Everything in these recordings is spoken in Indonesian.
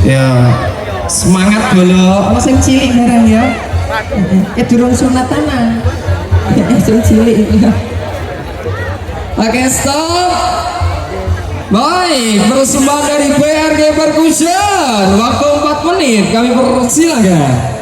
Ya semangat dulu. Oh sing cilik barang ya. Durung sunatan. Sing cilik ya. Oke stop. Baik, persembahan dari BRG Percussion. Waktu 4 menit kami persilakan.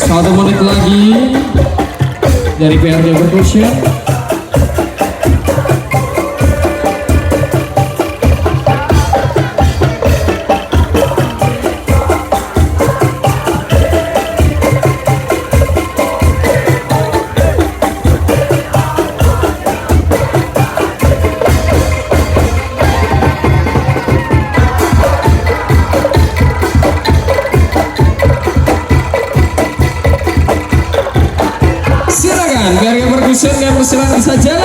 Satu menit lagi dari BRG Percussion. BRG Percussion dan persilakan saja.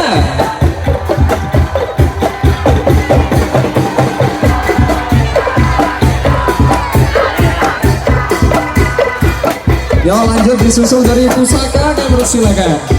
Yo lanjut disusul dari Pusaka dan persilakan.